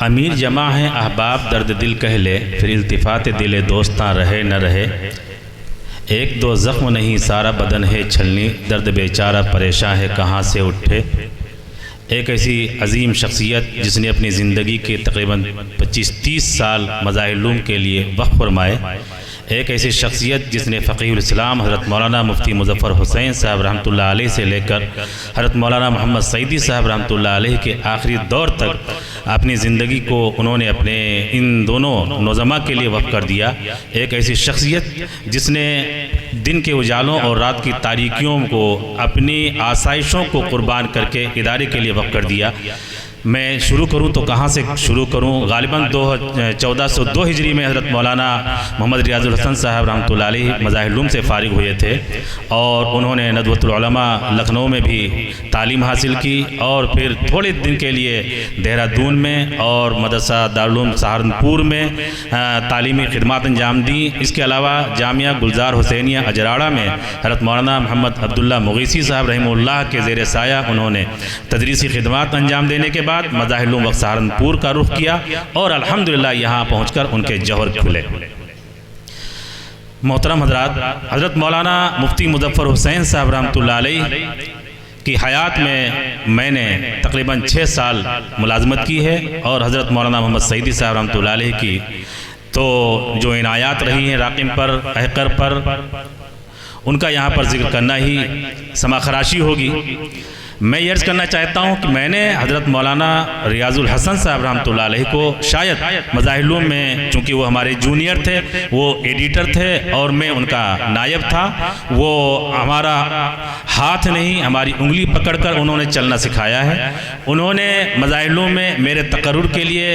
अमीर जमा है अहबाब दर्द दिल कह ले, फिर इल्तिफात दिले दोस्तां रहे न रहे। एक दो ज़ख्म नहीं सारा बदन है छलनी, दर्द बेचारा परेशान है कहाँ से उठे। एक ऐसी अजीम शख्सियत जिसने अपनी ज़िंदगी के तकरीबन 25-30 साल मज़ाहिर-उल-उलूम के लिए वक़्फ़ फरमाए। एक ऐसी शख्सियत जिसने फ़क़ीहुल इस्लाम हज़रत मौलाना मुफ्ती मुज़फ़्फ़र हुसैन साहब रहमतुल्लाह अलैह से लेकर हज़रत मौलाना मोहम्मद सईदी साहब रहमतुल्लाह अलैह के आखिरी दौर तक अपनी ज़िंदगी को उन्होंने अपने इन दोनों नौज़मा के लिए वक़्फ़ कर दिया। एक ऐसी शख्सियत जिसने दिन के उजालों और रात की तारीकियों को अपनी आसाइशों को कुर्बान करके इदारे के लिए वक़्फ़ कर दिया। मैं शुरू करूं तो कहां से शुरू करूं। गालिबन 1402 हिजरी में हज़रत मौलाना मोहम्मद रियाजुल हसन साहब रहमतुल्लाह अलैह मज़ाहिर-उल-उलूम से फ़ारिग हुए थे और उन्होंने नदवतुल उलमा लखनऊ में भी तालीम हासिल की और फिर थोड़े दिन के लिए देहरादून में और मदरसा दारुल उलूम सहारनपुर में तालीमी खिदमत अंजाम दी। इसके अलावा जामिया गुलजार हुसैनिया अजराड़ा में हज़रत मौलाना मोहम्मद अब्दुल्ला मुग़ीसी साहब रहमतुल्लाह के ज़ेर साया उन्होंने तदरीसी खिदमत अंजाम देने के बाद मज़ाहिर-उल-उलूम वक़्फ़ सहारनपुर का रुख किया और अल्हम्दुलिल्लाह यहाँ पहुँचकर उनके जौहर खुले। मोहतरम हज़रात, हज़रत मौलाना मुफ्ती मुज़फ़्फ़र हुसैन साहब रहमतुल्लाह अलैह की हयात में मैंने तकरीबन 6 साल मुलाजमत की है और हज़रत मौलाना मोहम्मद सईदी साहब रहमतुल्लाह अलैह की तो जो इनायात रही हैं राक़िम पर अहकर पर, उनका यहाँ पर जिक्र करना ही समाखराशी होगी। मैं ये अर्ज़ करना चाहता हूँ कि मैंने हज़रत मौलाना रियाजुल हसन साहब रहमतुल्लाह अलैह को शायद मज़ाहिर-उल-उलूम में, चूँकि वो हमारे जूनियर थे, वो एडिटर थे और मैं उनका नायब था, वो हमारा हाथ नहीं हमारी उंगली पकड़कर उन्होंने चलना सिखाया है। उन्होंने मज़ाहिर-उल-उलूम में मेरे तकर्रुर के लिए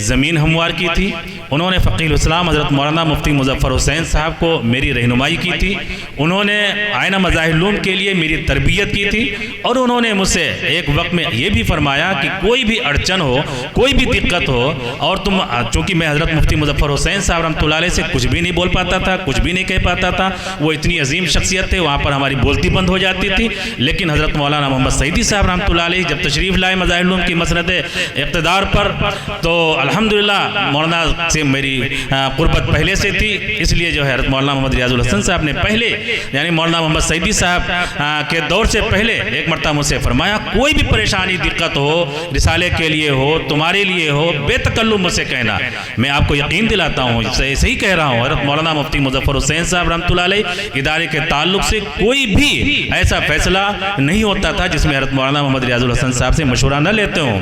ज़मीन हमवार की थी। उन्होंने फ़क़ीहुल इस्लाम हज़रत मौलाना मुफ्ती मुज़फ़्फ़र हुसैन साहब को मेरी रहनुमाई की थी। उन्होंने आइना मज़ाहिर-उल-उलूम के लिए मेरी तरबियत की थी और उन्होंने मुझसे एक वक्त में ये भी फरमाया कि कोई भी अड़चन हो, कोई भी दिक्कत हो और तुम, चूँकि मैं हज़रत मुफ्ती मुज़फ़्फ़र हुसैन साहब रहमतुल्लाह अलैह से कुछ भी नहीं बोल पाता था, कुछ भी नहीं कह पाता था, वो इतनी अजीम शख्सियत थे, वहाँ पर हमारी बोलती बंद हो जाती थी। लेकिन हज़रत मौलाना मोहम्मद सईदी साहब रहमतुल्लाह अलैह जब तशरीफ़ लाए मज़ाहिर-उल-उलूम की मसनद इक़्तिदार पर, तो अल्हम्दुलिल्लाह मौलाना से मेरी क़ुर्बत पहले से थी। इसलिए जो है हज़रत मौलाना मोहम्मद रियाजुल हसन साहब ने पहले, यानी मौलाना मोहम्मद सईदी साहब के दौर से पहले एक मरतबा मुझसे फरमाया, कोई भी परेशानी दिक्कत हो, रिसाले के लिए हो, तुम्हारे लिए हो, बेतकल्लुफ़ मुझसे कहना। मैं आपको यकीन दिलाता हूँ, सही कह रहा हूँ, हज़रत मौलाना मुफ्ती मुज़फ़्फ़र हुसैन साहब रहमतुल्लाह अलैह इदारे के ताल्लुक़ से कोई भी ऐसा फैसला नहीं होता था जिसमें हज़रत मौलाना मोहम्मद रियाजुल हसन साहब से मशवरा न लेते हों।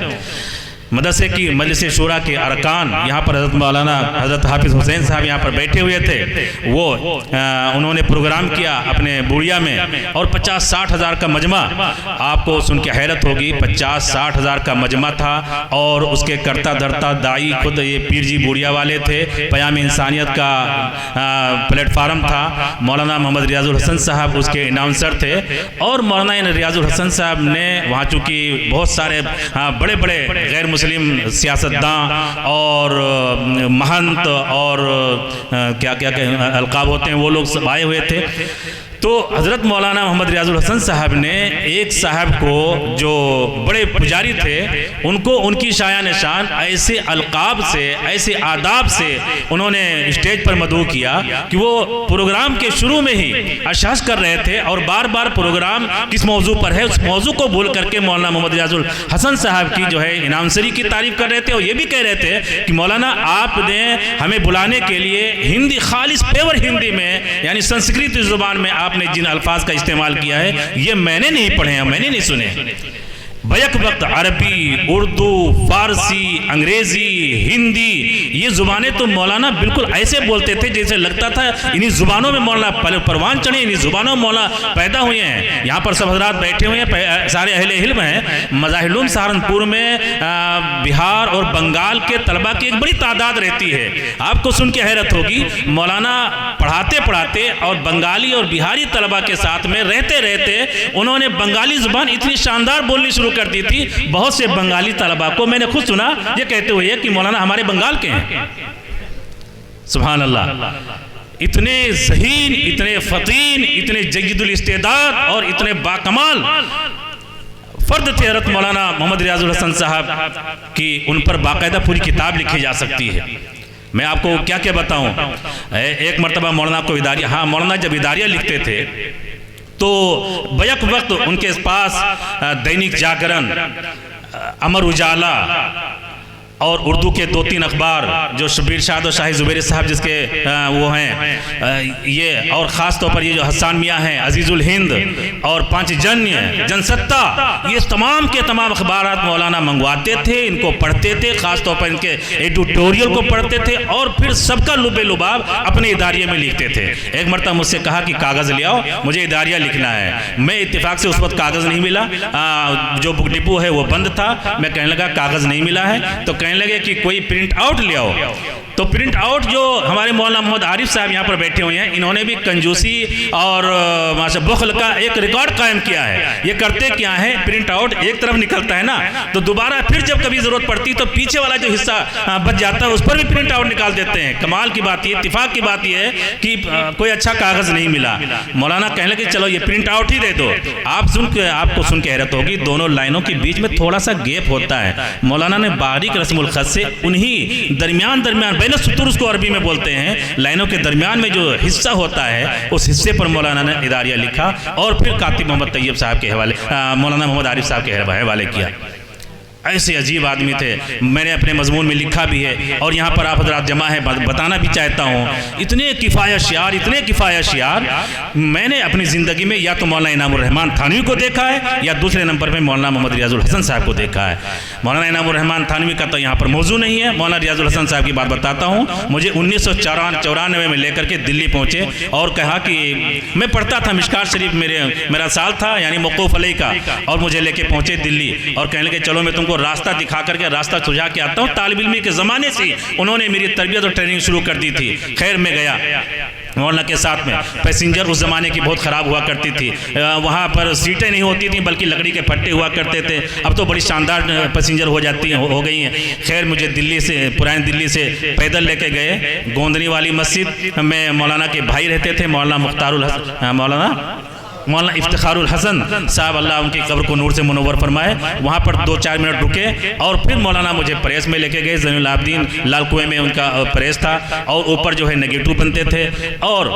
मदरसे की मजलिस शूरा के अरकान, यहाँ पर हज़रत मौलाना हज़रत हाफिज़ हुसैन साहब यहाँ पर बैठे हुए थे, वो उन्होंने प्रोग्राम किया अपने बुढ़िया में और 50-60 हज़ार का मजमा, आपको सुन के हैरत होगी, 50-60 हज़ार का मजमा था और उसके करता धरता दाई खुद ये पीर जी बुढ़िया वाले थे। पयाम इंसानियत का प्लेटफार्म था, मौलाना मोहम्मद रियाजुल हसन साहब उसके अनाउंसर थे और मौलाना रियाजुल हसन साहब ने वहाँ चूँकि बहुत सारे बड़े बड़े गैर मुस्लिम सियासतदान और महंत और क्या क्या अलकाब होते हैं, वो लोग सब आए हुए थे। तो हज़रत मौलाना मोहम्मद रियाजुल हसन साहब ने एक साहब को जो बड़े पुजारी थे उनको उनकी शाया निशान ऐसे अलकाब से, ऐसे आदाब से उन्होंने स्टेज पर मदऊ किया कि वो प्रोग्राम के शुरू में ही अशास कर रहे थे और बार बार प्रोग्राम किस मौजू पर है उस मौजू को भूल करके मौलाना मोहम्मद रियाजुल हसन साहब की जो है इनाउंसरी की तारीफ कर रहे थे और ये भी कह रहे थे कि मौलाना आपने हमें बुलाने के लिए हिंदी, खालिस पेवर हिंदी में, यानी संस्कृत ज़ुबान में आपने जिन अल्फाज का इस्तेमाल किया है ये मैंने नहीं पढ़े हैं, मैंने नहीं सुने। बैक वक्त अरबी, उर्दू, फारसी, अंग्रेज़ी, हिंदी, ये ज़ुबानें तो मौलाना बिल्कुल ऐसे बोलते थे जैसे लगता था इन्हीं ज़ुबानों में मौलाना परवान चढ़े, इन्हीं ज़ुबानों में मौलाना पैदा हुए हैं। यहाँ पर सब हज़रात बैठे हुए हैं, सारे अहले इल्म हैं। मज़ाहिर-उल-उलूम सहारनपुर में बिहार और बंगाल के तलबा की एक बड़ी तादाद रहती है। आपको सुन के हैरत होगी, मौलाना पढ़ाते पढ़ाते और बंगाली और बिहारी तलबा के साथ में रहते रहते उन्होंने बंगाली ज़ुबान इतनी शानदार बोलनी शुरू कर दी थी। बहुत से बंगाली तलबा को मैंने खुद सुना ये कहते हुए कि मौलाना हमारे बंगाल के हैं। सुभान अल्लाह, इतने ज़हीन, इतने फ़तीन, इतने जय्यदुल इस्तेदाद और इतने बाकमाल फ़र्द थे हज़रत मौलाना मोहम्मद रियाजुल हसन साहब की, उन पर बाकायदा पूरी किताब लिखी जा सकती है। मैं आपको क्या क्या बताऊं। एक मरतबा मौलाना को इदारिया, हाँ मौलाना जब इदारिया लिखते थे तो बैक वक्त उनके पास दैनिक जागरण, अमर उजाला और उर्दू के 2-3 अखबार जो शबीर शाद और शाही ज़ुबैरी साहब जिसके वो हैं ये, और ख़ास तौर पर ये जो हसन मियाँ हैं, अजीज़ुल हिंद और पांचजन्य, जनसत्ता, ये तमाम के तमाम अखबारात मौलाना मंगवाते थे, इनको पढ़ते थे, ख़ास तौर पर इनके एडिटोरियल को पढ़ते थे और फिर सबका लुबे लुबाब अपने इदारिये में लिखते थे। एक मरतबा मुझसे कहा कि कागज़ ले आओ, मुझे इदारिया लिखना है। मैं इत्तेफाक से उस वक्त कागज़ नहीं मिला, जो बुक डिपो है वो बंद था। मैं कहने लगा कागज़ नहीं मिला है, तो कहने लगे कि कोई प्रिंट आउट ले आओ। तो प्रिंट आउट जो हमारे मौलाना मोहम्मद आरिफ साहब यहाँ पर बैठे हुए हैं, इन्होंने भी कंजूसी और माशा बुखल का एक रिकॉर्ड कायम किया है। ये करते क्या है, प्रिंट आउट एक तरफ निकलता है ना, तो दोबारा फिर जब कभी ज़रूरत पड़ती तो पीछे वाला जो हिस्सा बच जाता है उस पर भी प्रिंट आउट निकाल देते हैं। कमाल की बात ये, इत्तेफाक की बात ये है कि कोई अच्छा कागज़ नहीं मिला। मौलाना कहने लगे चलो ये प्रिंट आउट ही दे दो। आपको सुन के हैरत होगी, दोनों लाइनों के बीच में थोड़ा सा गैप होता है। मौलाना ने बारीक रस्मुल खत से उन्हीं दरमियान बैन सुतूर उसको अरबी में बोलते हैं, लाइनों के दरमियान में जो हिस्सा होता है उस हिस्से पर मौलाना ने इदारिया लिखा और फिर कातिब मोहम्मद तैयब साहब के हवाले, मौलाना मोहम्मद आरिफ साहब के हवाले किया। ऐसे अजीब आदमी थे। मैंने अपने मजमून में लिखा भी है और यहाँ पर आप हज़रात जमा है, बताना भी चाहता हूँ। इतने किफ़ाया शियार मैंने अपनी ज़िंदगी में या तो मौलाना इनामुर रहमान थानवी को देखा है या दूसरे नंबर पर मौलाना मोहम्मद रियाजुल हसन साहब को देखा है। मौलाना इनामुर रहमान थानवी का तो यहाँ पर मौजू नहीं है। मौलाना रियाजुल हसन साहब की बात बताता हूँ। मुझे 1994 में लेकर के दिल्ली पहुँचे और कहा कि मैं पढ़ता था मिशकात शरीफ, मेरा साल था यानी मौकूफ़ अलैह का, और मुझे लेके पहुँचे दिल्ली और कहने लगे चलो मैं तुमको रास्ता दिखा करके रास्ता सुझा के आता हूँ। तालिब इल्मी के ज़माने से उन्होंने मेरी तरबियत और ट्रेनिंग शुरू कर दी थी। खैर मैं गया मौलाना के साथ में। पैसेंजर उस ज़माने की बहुत ख़राब हुआ करती थी, वहाँ पर सीटें नहीं होती थी बल्कि लकड़ी के फट्टे हुआ करते थे। अब तो बड़ी शानदार पैसेंजर हो गई हैं। खैर मुझे दिल्ली से, पुरानी दिल्ली से पैदल लेके गए गोंदनी वाली मस्जिद में। मौलाना के भाई रहते थे, मौलाना इफ्तिखारुल हसन साहब, अल्लाह उनकी कब्र को नूर से मुनव्वर फरमाए। वहाँ पर 2-4 मिनट रुके और फिर मौलाना मुझे प्रेस में लेके गए। ज़ैनुल आबदीन लाल कुएं में उनका प्रेस था और ऊपर जो है नेगेटिव बनते थे। और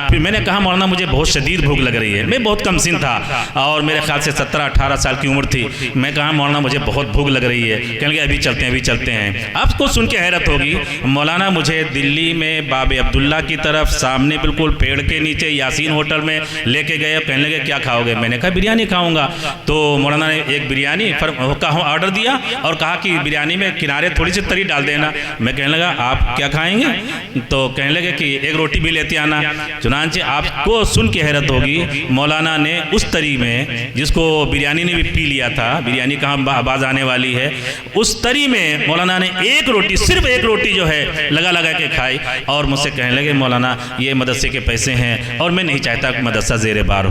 फिर मैंने कहा मौलाना मुझे बहुत शदीद भूख लग रही है। मैं बहुत कम सिन था और मेरे ख्याल से 17-18 साल की उम्र थी। मैं कहा मौलाना मुझे बहुत भूख लग रही है। कहने लगे अभी चलते हैं। आपको सुन के हैरत होगी, मौलाना मुझे दिल्ली में बाब अब्दुल्ला की तरफ सामने बिल्कुल पेड़ के नीचे यासीन होटल में लेके गए। कहने लगे क्या खाओगे? मैंने कहा बिरयानी खाऊंगा। तो मौलाना ने एक बिरयानी का ऑर्डर दिया और कहा कि बिरयानी में किनारे थोड़ी सी तरी डाल देना। मैं कहने लगा आप क्या खाएंगे? तो कहने लगे कि एक रोटी भी लेते आना। चुनांचे आपको सुन के हैरत होगी, मौलाना ने उस तरी में, जिसको बिरयानी ने भी पी लिया था, बिरयानी कहाँ आवाज़ आने वाली है, उस तरी में मौलाना ने एक रोटी, सिर्फ एक रोटी जो है लगा के खाई और मुझसे कहने लगे मौलाना ये मदरसे के पैसे हैं और मैं नहीं चाहता कि मदरसा ज़ेरे बार हो।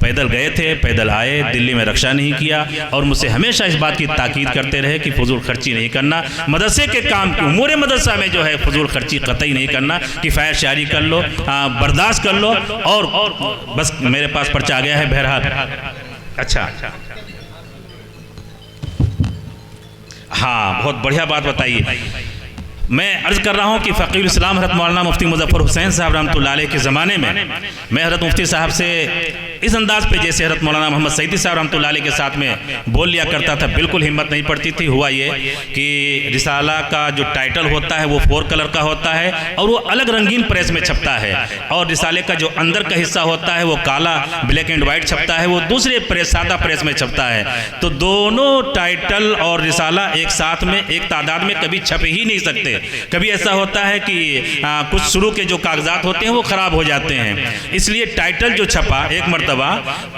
पैदल गए थे, पैदल आए, दिल्ली में रक्षा नहीं किया और मुझसे हमेशा इस बात की ताकीद करते रहे कि फजूल खर्ची नहीं करना, मदरसे के काम की उमूर मदरसा में जो है फजूल खर्ची कतई नहीं करना, किफ़ायत शारी कर लो, बर्दाश्त कर लो। और बस मेरे पास पर्चा आ गया है बहरहाल। अच्छा हाँ, बहुत बढ़िया बात बताइए। मैं अर्ज़ कर रहा हूँ कि फ़क़ीहुल इस्लाम हज़रत मौलाना मुफ्ती मुज़फ़्फ़र हुसैन साहब रहमतुल्लाह अलैह के ज़माने में मैं हज़रत मुफ्ती साहब से इस अंदाज़ पे जैसे हज़रत मौलाना मोहम्मद सईदी साहब रहमतुल्लाह अलैह के साथ में बोल लिया करता था, बिल्कुल हिम्मत नहीं पड़ती थी। हुआ ये कि रिसाला का जो टाइटल होता है वो 4 कलर का होता है और वो अलग रंगीन प्रेस में छपता है, और रिसाले का जो अंदर का हिस्सा होता है वो काला ब्लैक एंड वाइट छपता है, वो दूसरे प्रेस सादा प्रेस में छपता है। तो दोनों टाइटल और रिसाला एक साथ में एक तादाद में कभी छप ही नहीं सकते। कभी ऐसा होता है कि कुछ शुरू के जो कागजात होते हैं वो ख़राब हो जाते हैं, इसलिए टाइटल जो छपा एक मरतबा,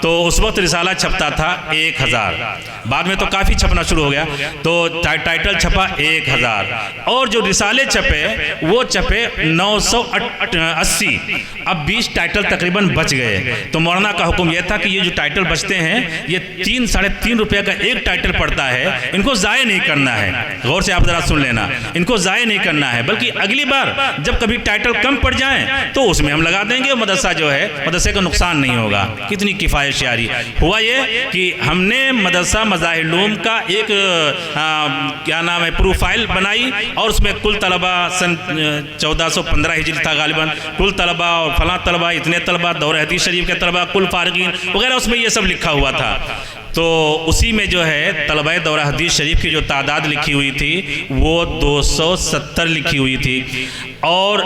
तो उस वक्त रिसाला छपता था 1000, बाद में तो काफ़ी छपना शुरू हो गया, तो टाइटल छपा 1000 और जो रिसाले छपे वो छपे 980। अब 20 टाइटल तकरीबन बच गए। तो मौलाना का हुक्म यह था कि ये जो टाइटल बचते हैं ये 3-3.5 रुपये का एक टाइटल पड़ता है, इनको ज़ाय नहीं करना है। गौर से आप ज़रा सुन लेना, इनको ज़ाय नहीं करना है, बल्कि अगली बार जब कभी टाइटल कम पड़ जाए तो उसमें हम लगा देंगे, मदरसा जो है मदरसे का नुकसान नहीं होगा। कितनी किफ़ायत शायरी। हुआ ये कि हमने मदरसा मज़ाहिर उलूम का एक क्या नाम है प्रोफाइल बनाई और उसमें कुल तलबा सन 1415 हिजरी था गालिबन, कुल तलबा और फलां तलबा, इतने तलबा, दौर हदीस शरीफ के तलबा, कुल फारिगीन वगैरह, उसमें ये सब लिखा हुआ था। तो उसी में जो है तलबा दौरा हदीस शरीफ की जो तादाद लिखी हुई थी वो 270 लिखी हुई थी। और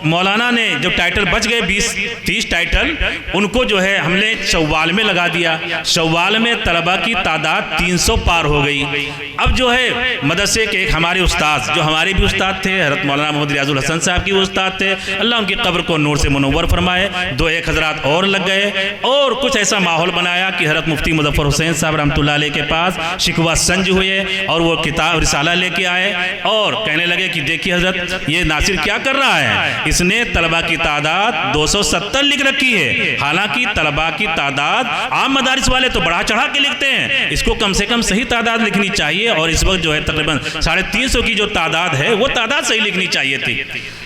मौलाना ने जो टाइटल बच गए 20-30 टाइटल, उनको जो है हमने शव्वाल में लगा दिया। शव्वाल में तलबा की तादाद 300 पार हो गई। अब जो है मदरसे के एक हमारे उस्ताद, जो हमारे भी उस्ताद थे, हज़रत मौलाना मोहम्मद रियाजुल हसन साहब की उस्ताद थे, अल्लाह उनकी कब्र को नूर से मुनव्वर फरमाए, 2-1 हज़रात और लग गए और कुछ ऐसा माहौल बनाया कि हज़रत मुफ्ती मुज़फ़्फ़र हुसैन साहब रहमतुल्लाह अलैह के पास शिकवा संज हुए और वो किताब रिसाला लेके आए और कहने लगे कि देखिए हज़रत, ये नासिर क्या कर रहा है, इसने तलबा की तादाद 270 लिख रखी है। हालांकि तलबा की तादाद आम मदारिस वाले तो बढ़ा चढ़ा के लिखते हैं, इसको कम से कम सही तादाद लिखनी चाहिए और इस वक्त जो है तकरीबन 350 की जो तादाद है वो तादाद सही लिखनी चाहिए थी।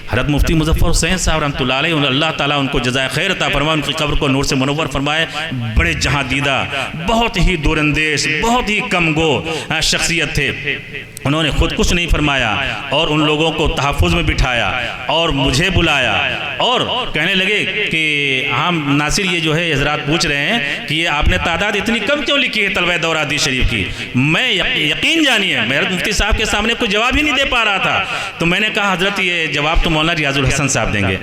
हज़रत मुफ्ती मुज़फ़्फ़र हुसैन साहब रहमतुल्लाह अलैह, अल्लाह ताला उनको जज़ाए खैर अता फरमाए, उनकी कब्र को नूर से मुनव्वर फरमाए। बड़े जहाँ दीदा, बहुत ही दूरंदेश, बहुत ही कमगो शख्सियत थे। उन्होंने खुद कुछ नहीं फरमाया और उन लोगों को तहफ़्फ़ुज़ में बिठाया और मुझे बुलाया और कहने लगे कि हम नासिर ये जो है हज़रात पूछ रहे हैं कि ये आपने तादाद इतनी कम क्यों लिखी है तलबा दौरा हदीस शरीफ की। मैं यकीन जानिए मैं मुफ्ती साहब के सामने कोई जवाब ही नहीं दे पा रहा था। तो मैंने कहा हज़रत ये जवाब तो मौलाना रियाजुल हसन साहब देंगे।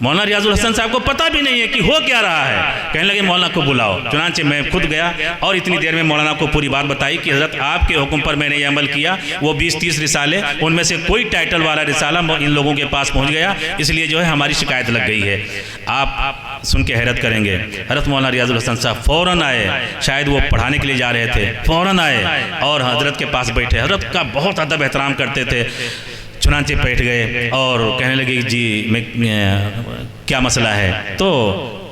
मौलाना रियाजुल हसन साहब को पता भी नहीं है कि हो क्या रहा है। कहने लगे मौलाना को बुलाओ। चुनांचे मैं खुद गया और इतनी देर में मौलाना को पूरी बात बताई कि हज़रत आपके हुक्म पर मैंने ये अमल किया। वो 20-30 रिसाले, उनमें से कोई टाइटल वाला रिसाला इन लोगों के पास पहुंच गया, इसलिए जो है हमारी शिकायत लग गई है। आप सुन के हैरत करेंगे, हज़रत मौलाना रियाजुल हसन साहब फ़ौरन आए, शायद वो पढ़ाने के लिए जा रहे थे, फ़ौरन आए और हज़रत के पास बैठे। हज़रत का बहुत अदब एहतराम करते थे। चुनांचे बैठ गए और कहने लगे जी मैं क्या मसला है। तो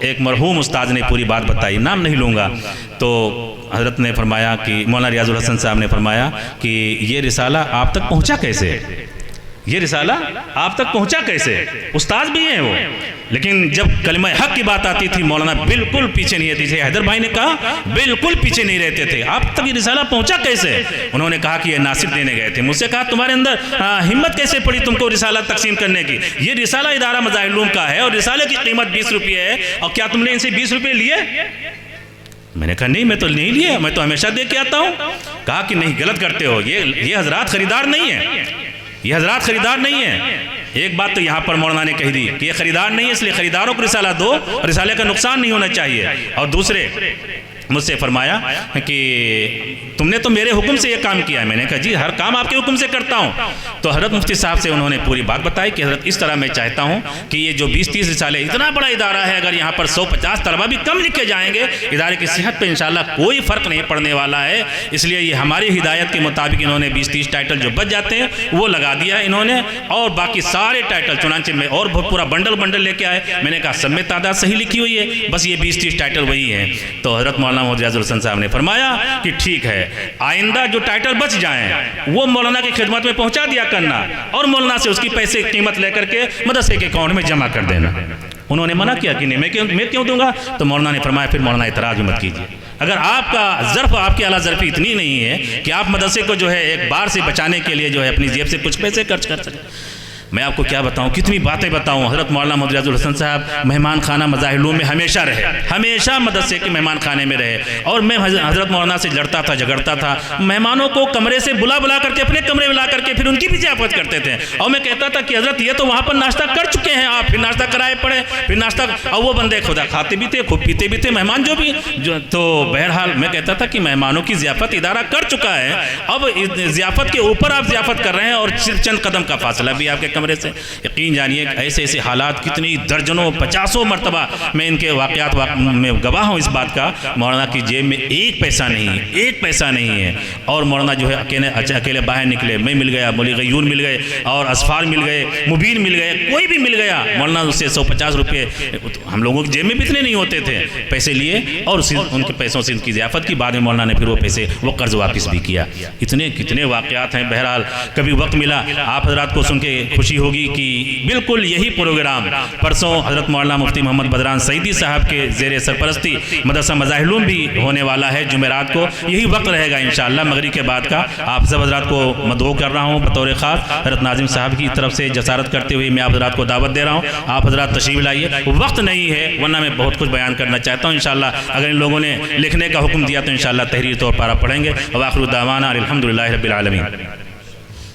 एक मरहूम उस्ताद ने पूरी बात बताई, नाम नहीं लूँगा। तो हज़रत ने फरमाया कि मौलाना रियाजुल हसन साहब ने फरमाया कि ये रिसाला आप तक पहुँचा कैसे, ये रिसाला आप तक पहुँचा कैसे। उस्ताद भी हैं वो, लेकिन जब कलिमा हक की बात आती थी मौलाना बिल्कुल पीछे नहीं रहती थी। हैदर भाई ने कहा बिल्कुल पीछे नहीं रहते थे। आप तक ये रिसाला पहुंचा कैसे। उन्होंने कहा कि ये नासिर देने गए थे। मुझसे कहा तुम्हारे अंदर हिम्मत कैसे पड़ी तुमको रिसाला तकसीम करने की। ये रिसाला इदारा मज़ाहिर उलूम का है और रिसाले की कीमत 20 रुपये है और क्या तुमने इनसे 20 रुपये लिए। मैंने कहा नहीं मैं तो नहीं लिया, मैं तो हमेशा दे के आता हूँ। कहा कि नहीं गलत करते हो, ये हजरात खरीदार नहीं है, ये हजरात खरीदार नहीं है। एक बात तो यहाँ पर मौलाना ने कही दी कि ये खरीदार नहीं है, इसलिए खरीदारों को रिसाला दो, रिसाले का नुकसान नहीं होना चाहिए। और दूसरे मुझसे फरमाया कि तुमने तो मेरे हुक्म से ये काम किया है। मैंने कहा जी हर काम आपके हुक्म से करता हूँ। तो हज़रत मुफ्ती साहब से उन्होंने पूरी बात बताई कि हज़रत इस तरह मैं चाहता हूँ कि ये जो 20-30 रिसाले, इतना बड़ा इदारा है, अगर यहाँ पर 150 तलबा भी कम लिखे जाएंगे इदारे की सेहत पे इंशाल्लाह कोई फ़र्क नहीं पड़ने वाला है। इसलिए ये हमारी हिदायत के मुताबिक इन्होंने 20-30 टाइटल जो बच जाते हैं वो लगा दिया है इन्होंने, और बाकी सारे टाइटल चुनांचे में और पूरा बंडल लेके आए। मैंने कहा सब में तादाद सही लिखी हुई है, बस ये 20-30 टाइटल वही है। तो हज़रत मौलाना मोहम्मद रियाजुल हसन साहब ने फरमाया कि ठीक है, आइंदा जो टाइटल बच जाएं वो मौलाना की खिदमत में पहुंचा दिया करना और मौलाना से उसकी पैसे कीमत लेकर के मदरसे के अकाउंट में जमा कर देना। उन्होंने मना किया कि नहीं मैं क्यों दूंगा। तो मौलाना ने फरमाया फिर मौलाना इतराज भी मत कीजिए। अगर आपका ज़र्फ़, आपकी आला ज़र्फ़ी इतनी नहीं है कि आप मदरसे को जो है एक बार से बचाने के लिए जो है अपनी जेब से कुछ पैसे खर्च कर सकें, मैं आपको क्या बताऊं, कितनी बातें बताऊं। हज़रत मौलाना मोहम्मद रियाजुल हसन साहब मेहमान खाना मज़ाहिर उलूम में हमेशा रहे, हमेशा मदरसे के मेहमान खाने में रहे। और मैं हज़रत मौलाना से लड़ता था, झगड़ता था। मेहमानों को कमरे से बुला करके अपने कमरे में ला करके फिर उनकी भी ज़ियाफ़त करते थे। और मैं कहता था कि हज़रत ये तो वहाँ पर नाश्ता कर चुके हैं आप, फिर नाश्ता कराए पड़े, फिर नाश्ता। और वो बंदे खुदा खाते भी थे, खूब पीते भी थे, मेहमान जो भी तो बहरहाल मैं कहता था कि मेहमानों की ज़ियाफ़त इदारा कर चुका है, अब ज़ियाफ़त के ऊपर आप ज़ियाफ़त कर रहे हैं और सिर्फ चंद कदम का फासला भी आपके कमरे से। यकीन जानिए ऐसे ऐसे हालात कितनी दर्जनों 50 मरतबा मैं इनके वाक़यात में गवाह हूँ इस बात का। मौलाना की जेब में एक पैसा नहीं है, एक पैसा नहीं है। और मौलाना जो है अकेले बाहर निकले, मैं मिल गया गया, मौलवी गयूर मिल गए और असफार मिल गए, मुबीन मिल गए, कोई भी मिल गया, मौलाना उससे 150 रुपये, हम लोगों की जेब में भी इतने नहीं होते थे, पैसे लिए और उनके पैसों से उनकी ज़ियाफ़त की। बाद में मौलाना ने फिर वो पैसे वो कर्ज़ वापस भी किया। इतने कितने वाक़यात हैं। बहरहाल कभी वक्त मिला आप हज़रात को सुन के खुशी होगी कि बिल्कुल यही प्रोग्राम परसों हज़रत मौलाना मुफ्ती मोहम्मद बदरान सईदी साहब के ज़ेर सरपरस्ती मदरसा मज़ाहिर भी होने वाला है जुमेरात को। यही वक्त रहेगा इंशाअल्लाह मगरिब के बाद का। आप सब हज़रात को मदऊ कर रहा हूँ बतौर ख़ास हज़रत नाज़िम साहब की तरफ से जसारत करते हुए मैं आप हज़रात को दावत दे रहा हूँ। आप हज़रात तशरीफ़ लाइए। वक्त नहीं है वरना मैं बहुत कुछ बयान करना चाहता हूँ। इंशाअल्लाह अगर इन लोगों ने लिखने का हुक्म दिया तो इंशाअल्लाह तहरीर तौर पर आप पढ़ेंगे। व आखिर दावाना अल्हम्दुलिल्लाहि रब्बिल आलमीन।